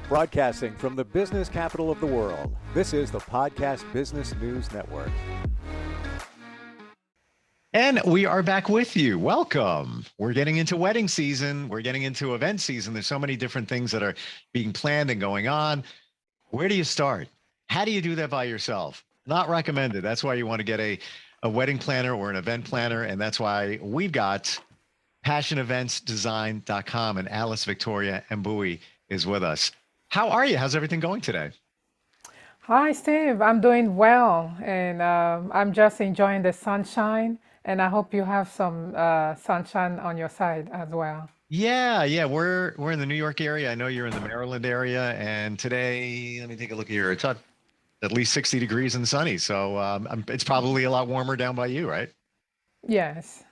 Broadcasting from the business capital of the world, this is the Podcast Business News Network. And we are back with you. Welcome. We're getting into wedding season. We're getting into event season. There's so many different things that are being planned and going on. Where do you start? How do you do that by yourself? Not recommended. That's why you want to get a wedding planner or an event planner. And that's why we've got passioneventsdesign.com, and Alice Victoria Mbuyi is with us. How are you? How's everything going today? Hi, Steve. I'm doing well, and I'm just enjoying the sunshine. And I hope you have some sunshine on your side as well. Yeah. We're in the New York area. I know you're in the Maryland area, and today, let me take a look here. It's at least 60 degrees and sunny, so it's probably a lot warmer down by you, right? Yes.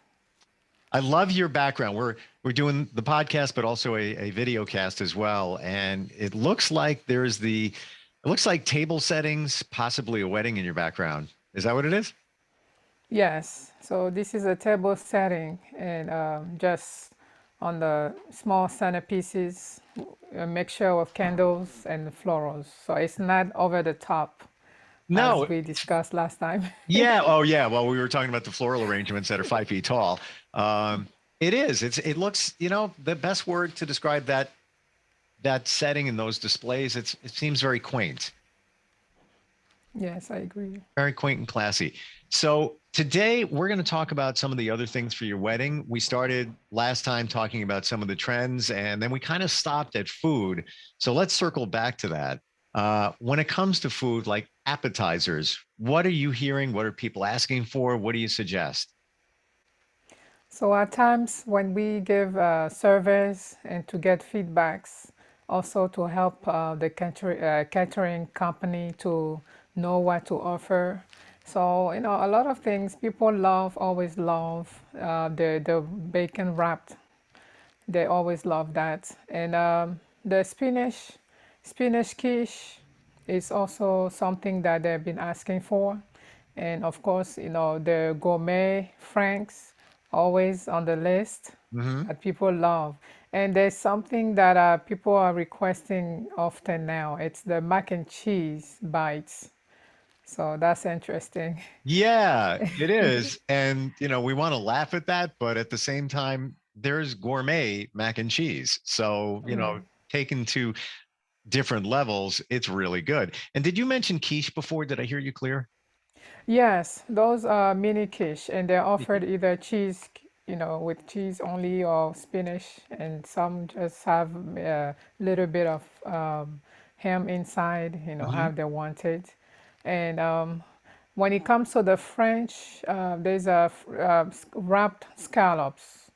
I love your background. We're doing the podcast, but also a video cast as well, and it looks like it looks like table settings, possibly a wedding in your background. Is that what it is? Yes. So this is a table setting, and just on the small centerpieces, a mixture of candles and florals. So it's not over the top, as No. we discussed last time. Yeah. Oh, yeah. Well, we were talking about the floral arrangements that are 5 feet tall. It is. It looks. The best word to describe that setting and those displays. It seems very quaint. Yes, I agree. Very quaint and classy. So today we're going to talk about some of the other things for your wedding. We started last time talking about some of the trends, and then we kind of stopped at food. So let's circle back to that. When it comes to food, like appetizers, what are you hearing? What are people asking for? What do you suggest? So at times when we give surveys and to get feedbacks, also to help the catering company to know what to offer. So, a lot of things people always love the bacon wrapped. They always love that. And the spinach quiche is also something that they've been asking for. And of course, the gourmet franks always on the list Hmm. that people love. And there's something that people are requesting often now. It's the mac and cheese bites. So that's interesting. Yeah, it is. And, we want to laugh at that, but at the same time, there's gourmet mac and cheese. So, Right. taken to different levels, it's really good. And did you mention quiche before? Did I hear you clear? Yes, those are mini quiche, and they're Mhm. offered either cheese, with cheese only or spinach, and some just have a little bit of ham inside, Mhm. have they want it. And when it comes to the French, there's wrapped scallops.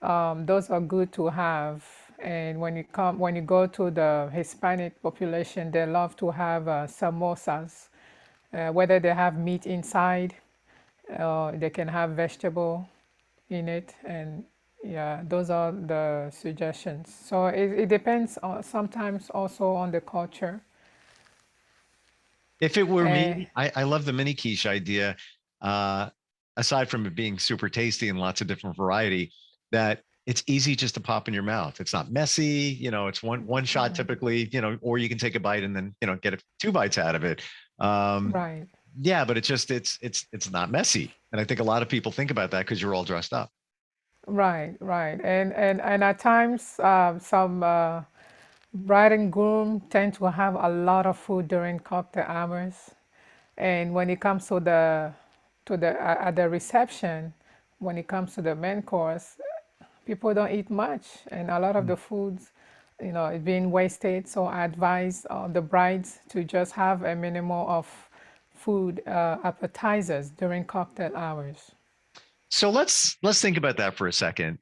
Those are good to have. And when you go to the Hispanic population, they love to have samosas, whether they have meat inside, they can have vegetable in it, and yeah, those are the suggestions. So it depends sometimes also on the culture. If it were Uh, me, I love the mini quiche idea. Uh, Aside from it being super tasty and lots of different variety, that it's easy just to pop in your mouth. It's not messy. It's one shot typically. Or you can take a bite and then get two bites out of it. Um, right, yeah, but it's not messy, and I think a lot of people think about that because you're all dressed up. right. And at times, some bride and groom tend to have a lot of food during cocktail hours. And when it comes to the at the reception, when it comes to the main course, people don't eat much, and a lot of the foods, is being wasted. So I advise the brides to just have a minimum of food appetizers during cocktail hours. So let's think about that for a second,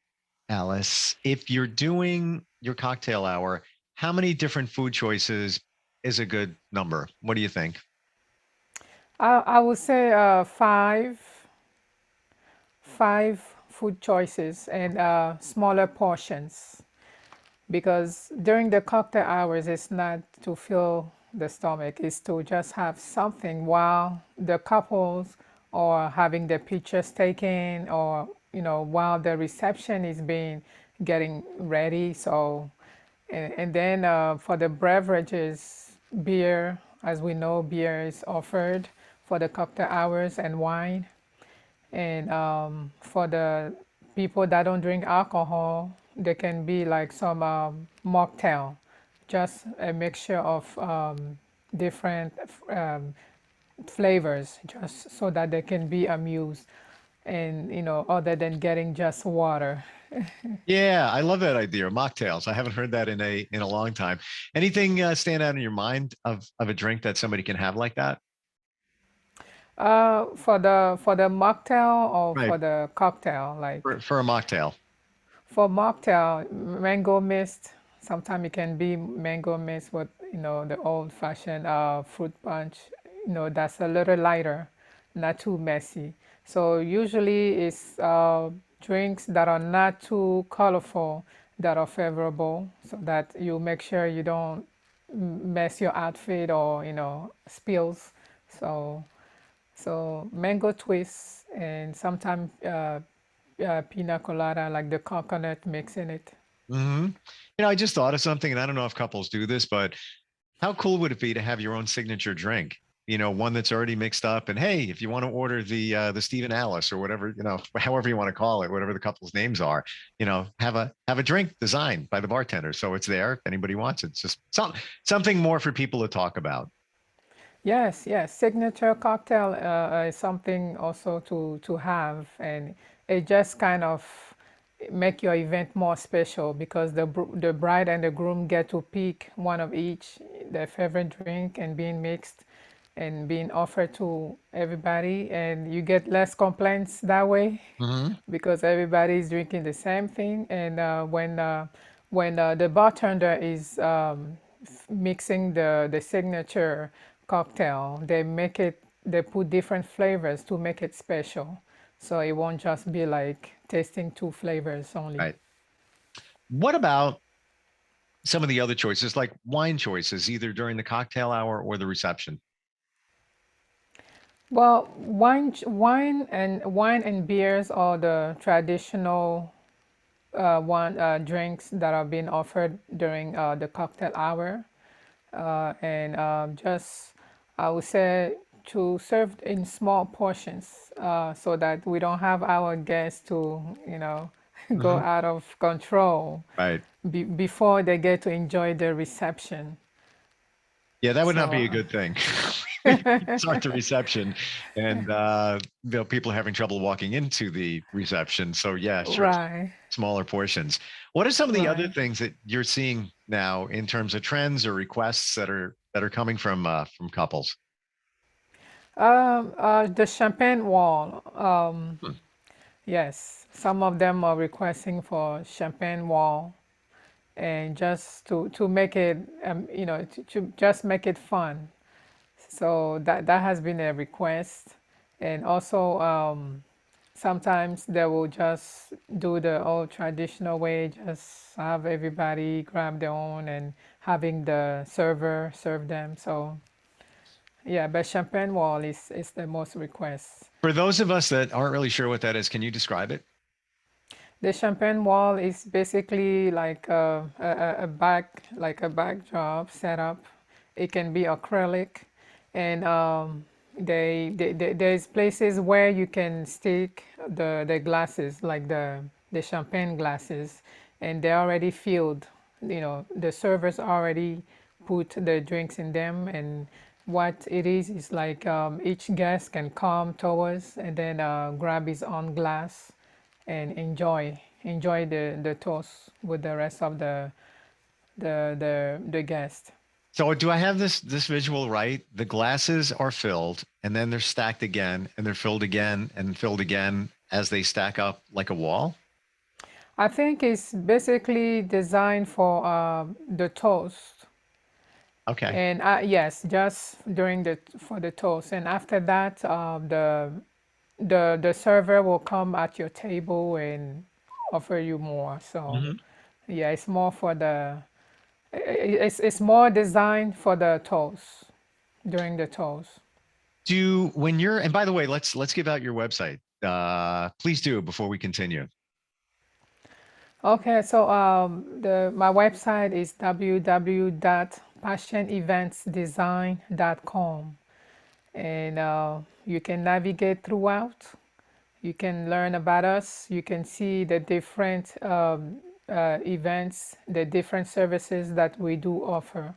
Alice. If you're doing your cocktail hour, how many different food choices is a good number? What do you think? I would say five food choices and smaller portions, because during the cocktail hours it's not to fill the stomach, it's to just have something while the couples are having their pictures taken, or while the reception is being getting ready. So And then for the beverages, beer, as we know, beer is offered for the cocktail hours and wine. And for the people that don't drink alcohol, there can be like some mocktail, just a mixture of different um, flavors, just so that they can be amused, and other than getting just water. Yeah, I love that idea. Mocktails. I haven't heard that in a long time. Anything stand out in your mind of a drink that somebody can have like that? For the mocktail or Right. for the cocktail, like For a mocktail. for mocktail, mango mist. Sometimes it can be mango mist with the old-fashioned fruit punch. That's a little lighter, not too messy. So usually it's drinks that are not too colorful that are favorable, so that you make sure you don't mess your outfit or spills. So mango twists and sometimes pina colada, like the coconut mix in it. Hmm. I just thought of something, and I don't know if couples do this, but how cool would it be to have your own signature drink? One that's already mixed up. And hey, if you want to order the Stephen Alice or whatever, however you want to call it, whatever the couple's names are, have a drink designed by the bartender, so it's there if anybody wants it. It's just something more for people to talk about. Yes, yes. Signature cocktail is something also to have, and it just kind of make your event more special because the bride and the groom get to pick one of each, their favorite drink, and being mixed and being offered to everybody, and you get less complaints that way Hmm. because everybody is drinking the same thing. And when the bartender is mixing the signature cocktail, they put different flavors to make it special. So it won't just be like tasting two flavors only. Right. What about some of the other choices, like wine choices, either during the cocktail hour or the reception? Well, wine and beers are the traditional one drinks that are being offered during the cocktail hour. And just I would say to serve in small portions so that we don't have our guests to go Hmm. out of control Right. before they get to enjoy the reception. Yeah, that would not So be a good thing. Start the reception, and people are having trouble walking into the reception. So yeah, sure, right, smaller portions. What are some of the other right. things that you're seeing now in terms of trends or requests that are coming from couples? The champagne wall. Hmm. Yes, some of them are requesting for champagne wall, and just to make it to just make it fun. So that has been a request. And also sometimes they will just do the old traditional way, just have everybody grab their own and having the server serve them. So yeah, but champagne wall is the most request. For those of us that aren't really sure what that is, can you describe it? The champagne wall is basically like a backdrop setup. It can be acrylic, and there's places where you can stick the glasses, like the champagne glasses, and they're already filled. The servers already put the drinks in them, and what it is like each guest can come towards and then grab his own glass and enjoy the toast with the rest of the guests. So do I have this visual right? The glasses are filled and then they're stacked again and they're filled again and filled again as they stack up like a wall? I think it's basically designed for the toast, Okay. and yes, just during the for the toast, and after that, the server will come at your table and offer you more. So Mhm. yeah, it's more for it's more designed for the toast during the toast. Do when you're and by the way, let's give out your website. Please do before we continue. Okay, so the my website is www.passioneventsdesign.com, and you can navigate throughout. You can learn about us. You can see the different events, the different services that we do offer.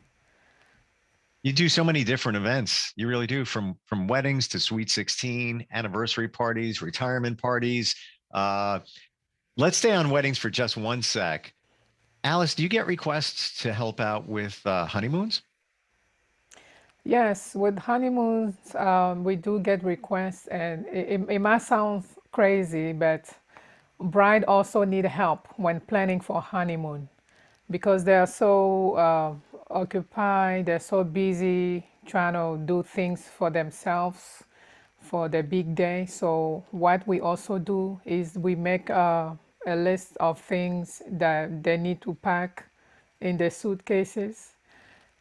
You do so many different events. You really do, from weddings to sweet 16, anniversary parties, retirement parties. Uh, let's stay on weddings for just one sec. Alice, do you get requests to help out with honeymoons? Yes, with honeymoons, we do get requests, and it might sound crazy, but bride also need help when planning for honeymoon because they are so occupied, they're so busy trying to do things for themselves for the big day. So what we also do is we make a list of things that they need to pack in the suitcases,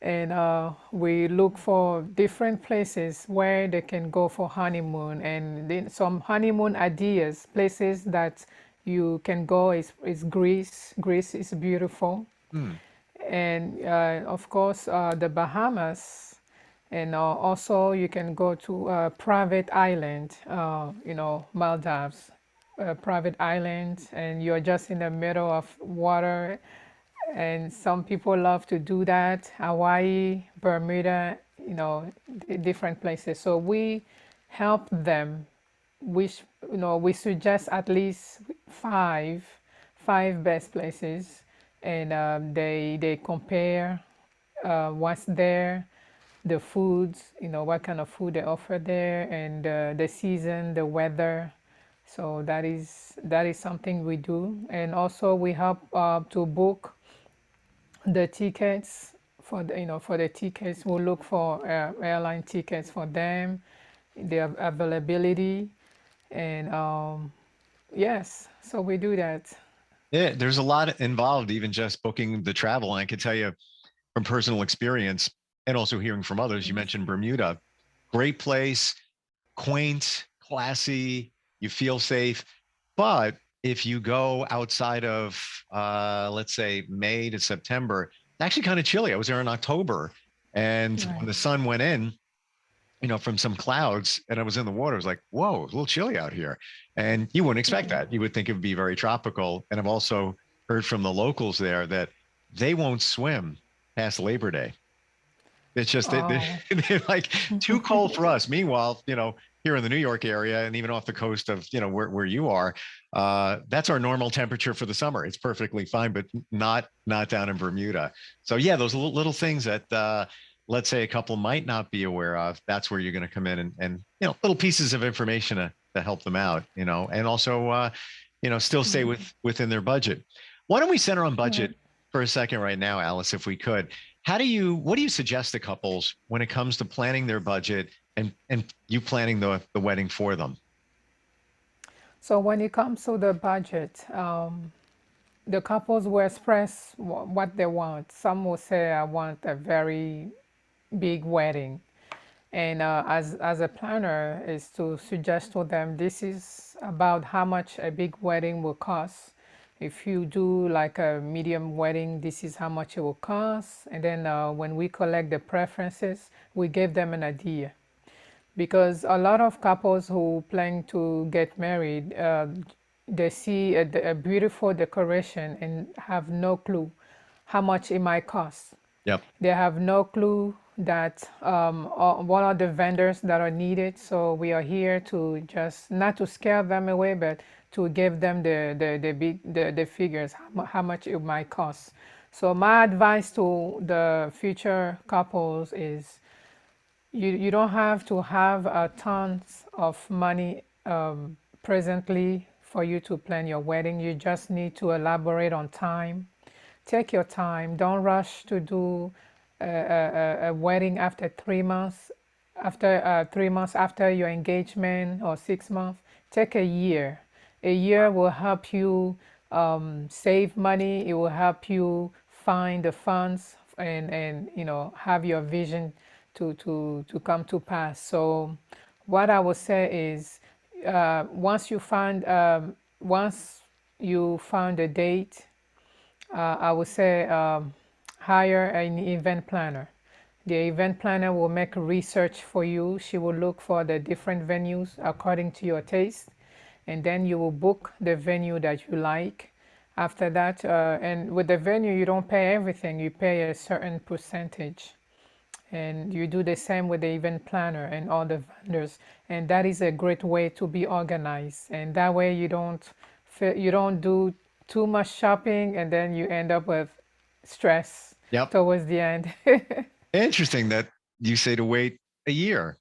and we look for different places where they can go for honeymoon, and then some honeymoon ideas, places that you can go is Greece. Greece is beautiful, Hmm. and of course the Bahamas, and also you can go to a private island, Maldives, a private island, and you're just in the middle of water, and some people love to do that. Hawaii, Bermuda, different places. So we help them. We suggest at least five, five best places, and they compare what's there, the foods, what kind of food they offer there, and the season, the weather. So that is something we do, and also we help to book the tickets for the tickets. We'll look for airline tickets for them, their availability, and yes, so we do that. Yeah, there's a lot involved, even just booking the travel. And I can tell you from personal experience and also hearing from others, you mentioned Bermuda. Great place, quaint, classy, you feel safe. But if you go outside of, let's say, May to September, it's actually kind of chilly. I was there in October. And when Right. the sun went in, from some clouds and I was in the water, I was like, whoa, a little chilly out here. And you wouldn't expect that. You would think it would be very tropical. And I've also heard from the locals there that they won't swim past Labor Day. It's just Oh, they're like too cold for us. Meanwhile, here in the New York area and even off the coast of, where you are, that's our normal temperature for the summer. It's perfectly fine, but not down in Bermuda. So yeah, those little things that let's say a couple might not be aware of, that's where you're going to come in and little pieces of information to help them out, and also still stay within their budget. Why don't we center on right. budget for a second right now, Alice, if we could? What do you suggest to couples when it comes to planning their budget and you planning the wedding for them? So when it comes to the budget, the couples will express what they want. Some will say, "I want a very big wedding," and as a planner, is to suggest to them this is about how much a big wedding will cost. If you do like a medium wedding, this is how much it will cost. And then when we collect the preferences, we give them an idea, because a lot of couples who plan to get married, they see a beautiful decoration and have no clue how much it might cost. Yep. They have no clue that what are the vendors that are needed. So we are here to just not to scare them away, but to give them the figures, how much it might cost. So my advice to the future couples is you don't have to have tons of money presently for you to plan your wedding. You just need to elaborate on time. Take your time. Don't rush to do a wedding after 3 months. After 3 months after your engagement, or 6 months, take a year. A year will help you save money. It will help you find the funds, and have your vision to come to pass. So what I would say is, once you find a date, I would say hire an event planner. The event planner will make research for you. She will look for the different venues according to your taste, and then you will book the venue that you like. After that, and with the venue, you don't pay everything, you pay a certain percentage. And you do the same with the event planner and all the vendors. And that is a great way to be organized. And that way you don't do too much shopping and then you end up with stress Yep. towards the end. Interesting that you say to wait a year,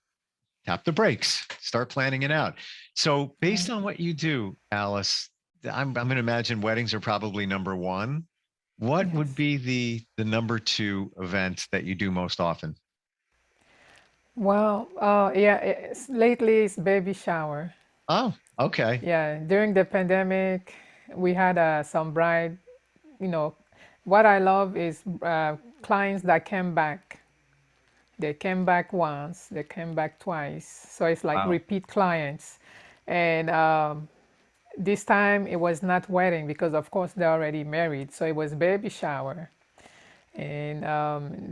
tap the brakes, start planning it out. So, based on what you do, Alice, I'm going to imagine weddings are probably number one. What would Yes. be the number two event that you do most often? Well, yeah, lately it's baby shower. Oh, okay. Yeah, during the pandemic, we had some bride, you know, what I love is clients that came back. They came back once, they came back twice. So it's like Wow. repeat clients. And this time it was not wedding because, of course, they're already married. So it was baby shower. And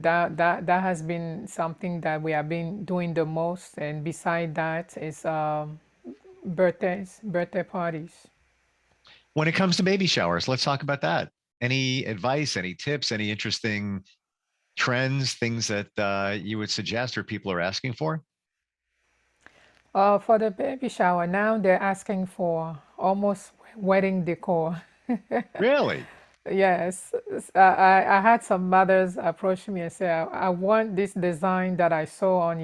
that has been something that we have been doing the most. And beside that is birthday parties. When it comes to baby showers, let's talk about that. Any advice, any tips, any interesting trends, things that you would suggest or people are asking for? For the baby shower, now they're asking for almost wedding decor. Really? Yes, I had some mothers approach me and say, I want this design that I saw on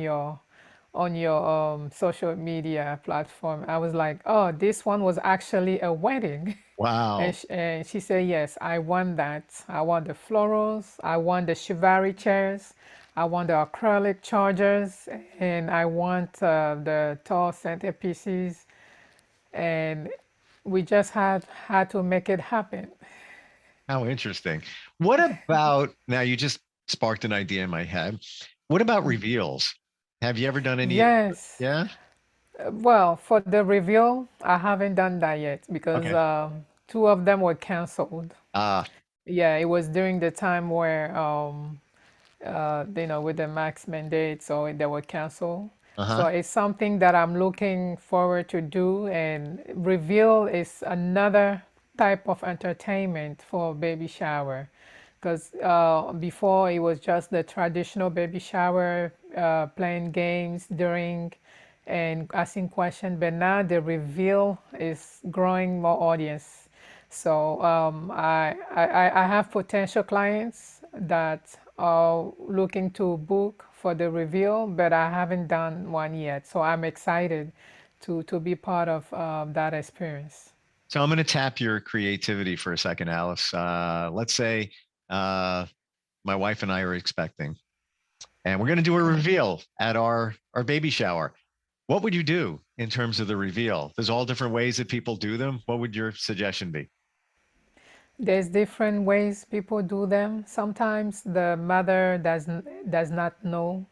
your social media platform. I was like, oh, this one was actually a wedding. Wow. And she said, yes, I want that. I want the florals, I want the chivalry chairs, I want the acrylic chargers, and I want the tall centerpieces. And we just had to make it happen. How interesting. What about now? You just sparked an idea in my head. What about reveals? Have you ever done any? Yes. Yeah. Well, for the reveal, I haven't done that yet because Okay. two of them were canceled. Ah, Yeah, it was during the time where with the max mandate, so they were canceled. So uh-huh. it's something that I'm looking forward to do. And reveal is another type of entertainment for baby shower, because before it was just the traditional baby shower, playing games during and asking questions, but now the reveal is growing more audience. So I have potential clients that are looking to book for the reveal, but I haven't done one yet. So I'm excited to be part of that experience. So I'm going to tap your creativity for a second, Alice. Let's say uh, my wife and I are expecting, and we're going to do a reveal at our baby shower. What would you do in terms of the reveal? There's all different ways that people do them. What would your suggestion be? There's different ways people do them. Sometimes the mother does not know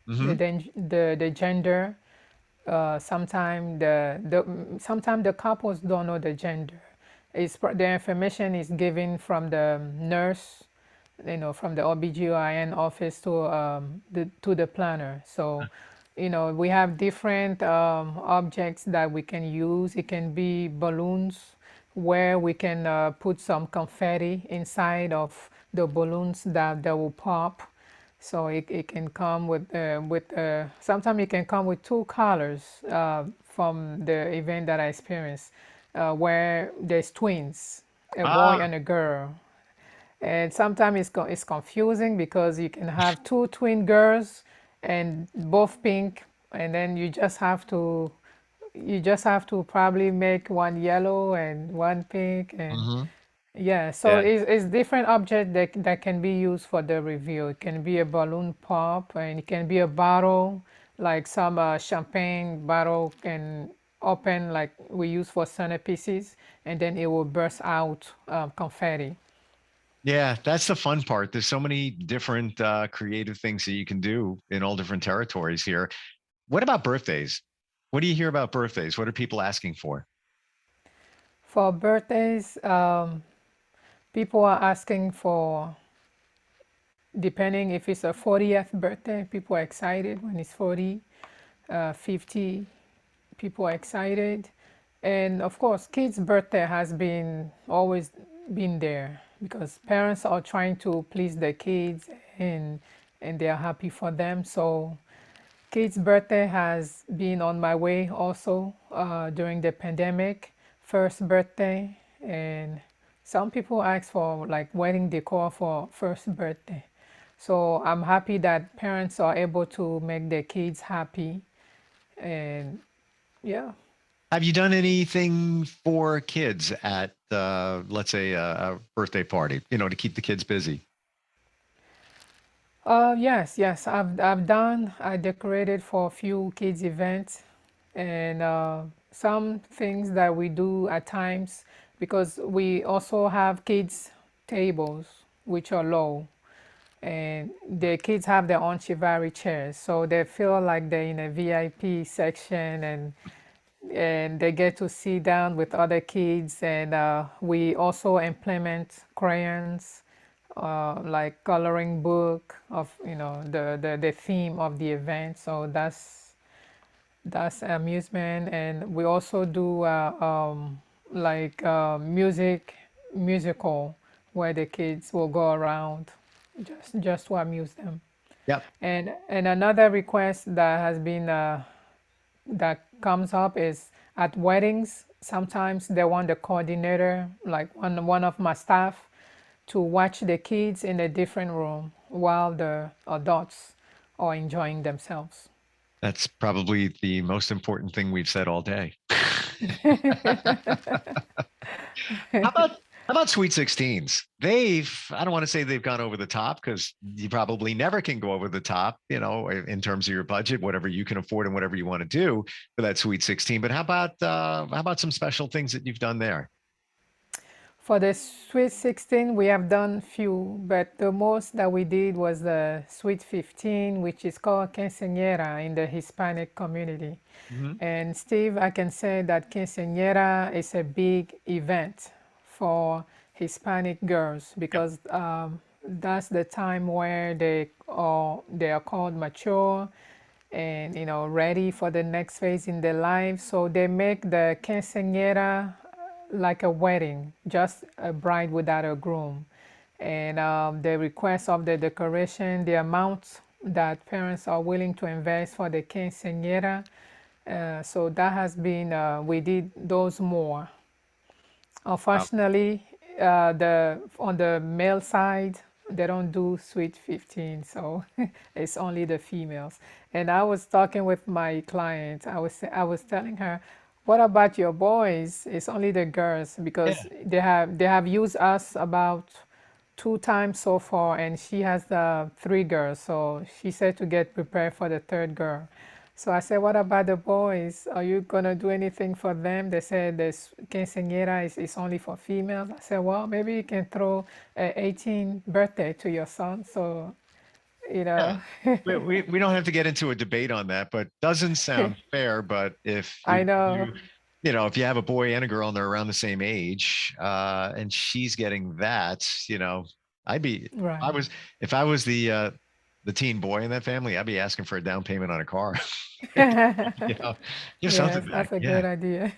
Hmm. the gender. Sometimes the couples don't know the gender. The information is given from the nurse, from the OBGYN office to the planner. So, we have different objects that we can use. It can be balloons where we can put some confetti inside of the balloons that will pop. So it can come with sometimes it can come with two colors from the event that I experienced, where there's twins, a boy Ah, and a girl. And sometimes it's confusing because you can have two twin girls and both pink, and then you just have to probably make one yellow and one pink. And hmm, yeah, so yeah. it's different object that can be used for the review. It can be a balloon pop, and it can be a bottle, like some champagne bottle can open like we use for centerpieces, and then it will burst out confetti. Yeah, that's the fun part. There's so many different creative things that you can do in all different territories here. What about birthdays? What do you hear about birthdays? What are people asking for? For birthdays, People are asking for, depending if it's a 40th birthday, people are excited when it's 40, 50, people are excited. And of course, kids' birthday has been always been there because parents are trying to please their kids and they are happy for them. So kids' birthday has been on my way also during the pandemic, first birthday, and some people ask for like wedding decor for first birthday. So I'm happy that parents are able to make their kids happy, and yeah. Have you done anything for kids at, let's say, a birthday party, to keep the kids busy? Yes, I've done. I decorated for a few kids events, and some things that we do at times because we also have kids tables which are low, and the kids have their own chivalry chairs, so they feel like they're in a VIP section, and they get to sit down with other kids. And we also implement crayons, like coloring book of the theme of the event. So that's amusement. And we also do like musical where the kids will go around just to amuse them. Yep. And another request that has been that comes up is at weddings. Sometimes they want the coordinator, like one of my staff, to watch the kids in a different room while the adults are enjoying themselves. That's probably the most important thing we've said all day. How about how about Sweet 16s? I don't want to say they've gone over the top because you probably never can go over the top, in terms of your budget, whatever you can afford and whatever you want to do for that Sweet 16. But how about some special things that you've done there? For the Sweet 16, we have done few, but the most that we did was the Sweet 15, which is called quinceañera in the Hispanic community. Mhm. And Steve, I can say that quinceañera is a big event for Hispanic girls Yep. because that's the time where they are called mature and ready for the next phase in their life. So they make the quinceañera like a wedding, just a bride without a groom. And the request of the decoration, the amount that parents are willing to invest for the quinceañera. So that has been, we did those more. Wow. Unfortunately, on the male side, they don't do Sweet 15, so it's only the females. And I was talking with my client. I was telling her, "What about your boys? It's only the girls because they have used us about 2 times so far, and she has three girls. So she said to get prepared for the third girl." So I said, "What about the boys? Are you gonna do anything for them?" They said this quinceañera is only for females. I said, "Well, maybe you can throw a 18th birthday to your son." So, you Yeah. know, We don't have to get into a debate on that, but doesn't sound fair. But if I know, if you have a boy and a girl and they're around the same age, and she's getting that, I'd be I right? was if I was the teen boy in that family, I'd be asking for a down payment on a car. you know, give something Yes, back. that's a Yeah. good idea.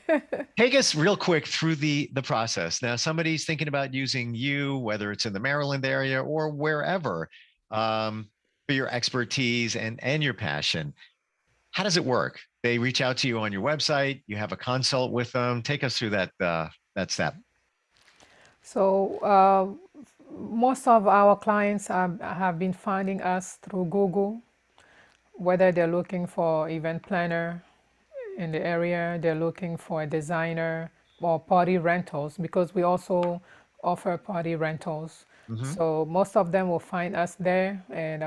Take us real quick through the process. Now, somebody's thinking about using you, whether it's in the Maryland area or wherever, for your expertise and your passion. How does it work? They reach out to you on your website. You have a consult with them. Take us through that step. So most of our clients have been finding us through Google, whether they're looking for event planner in the area, they're looking for a designer or party rentals because we also offer party rentals. Hmm. So most of them will find us there, and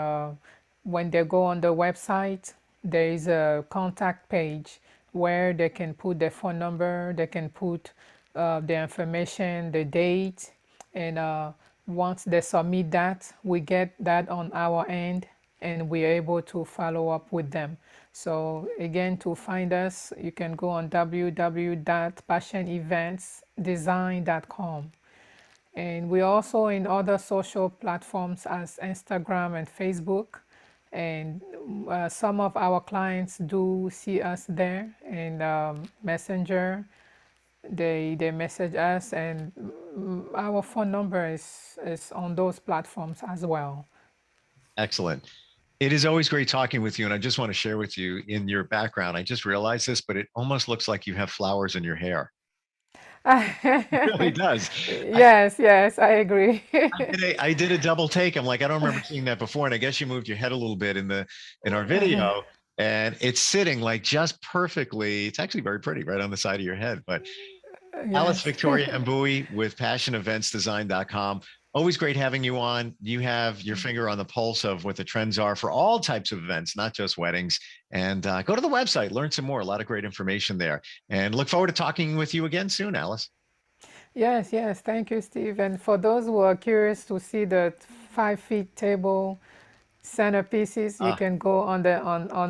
when they go on the website, there is a contact page where they can put their phone number, they can put their information, the date, and once they submit that, we get that on our end and we're able to follow up with them. So again, to find us, you can go on www.passioneventsdesign.com And we're also in other social platforms as Instagram and Facebook. And some of our clients do see us there in Messenger. They message us, and our phone number is on those platforms as well. Excellent. It is always great talking with you. And I just want to share with you in your background. I just realized this, but it almost looks like you have flowers in your hair. It really does. Yes, I agree. I did a double take. I'm like, I don't remember seeing that before. And I guess you moved your head a little bit in our video. And it's sitting like just perfectly. It's actually very pretty right on the side of your head. But Alice Yes. Victoria Mbuyi with PassionEventsDesign.com. Always great having you on. You have your finger on the pulse of what the trends are for all types of events, not just weddings. And go to the website, learn some more. A lot of great information there. And look forward to talking with you again soon, Alice. Yes. Thank you, Steve. And for those who are curious to see the 5 feet table centerpieces, you can go on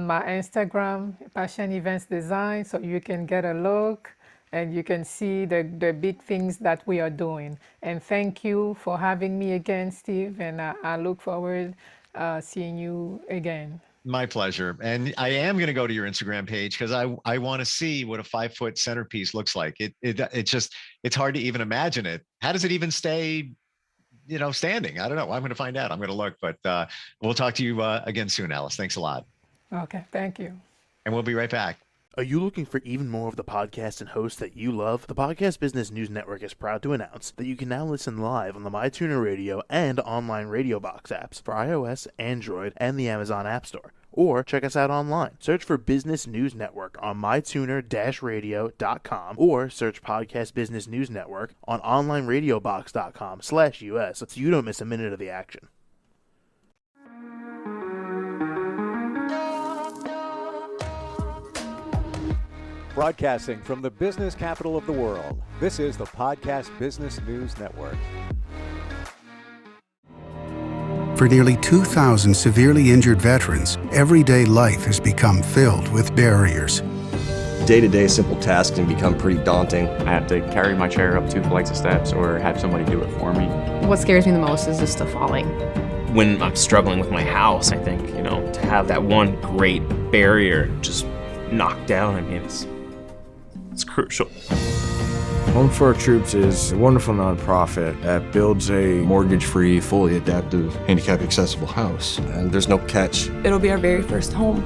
my Instagram, Passion Events Design, so you can get a look and you can see the big things that we are doing. And thank you for having me again, Steve. And I look forward seeing you again. My pleasure. And I am going to go to your Instagram page because I want to see what a 5-foot centerpiece looks like. It's hard to even imagine it. How does it even stay, standing? I don't know. I'm going to find out. I'm going to look, but we'll talk to you again soon, Alice. Thanks a lot. Okay, thank you. And we'll be right back. Are you looking for even more of the podcasts and hosts that you love? The Podcast Business News Network is proud to announce that you can now listen live on the MyTuner Radio and online Radio Box apps for iOS, Android, and the Amazon App Store. Or check us out online. Search for Business News Network on mytuner-radio.com or search Podcast Business News Network on onlineradiobox.com/US so you don't miss a minute of the action. Broadcasting from the business capital of the world, this is the Podcast Business News Network. For nearly 2,000 severely injured veterans, everyday life has become filled with barriers. Day-to-day simple tasks can become pretty daunting. I have to carry my chair up 2 flights of steps or have somebody do it for me. What scares me the most is just the falling. When I'm struggling with my house, I think, to have that one great barrier just knocked down, it's crucial. Home for Our Troops is a wonderful nonprofit that builds a mortgage-free, fully adaptive, handicap-accessible house. And there's no catch. It'll be our very first home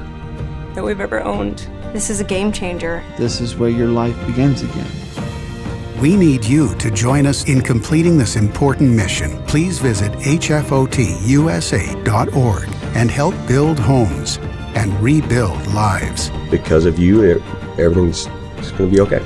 that we've ever owned. This is a game changer. This is where your life begins again. We need you to join us in completing this important mission. Please visit hfotusa.org and help build homes and rebuild lives. Because of you, everything's going to be okay.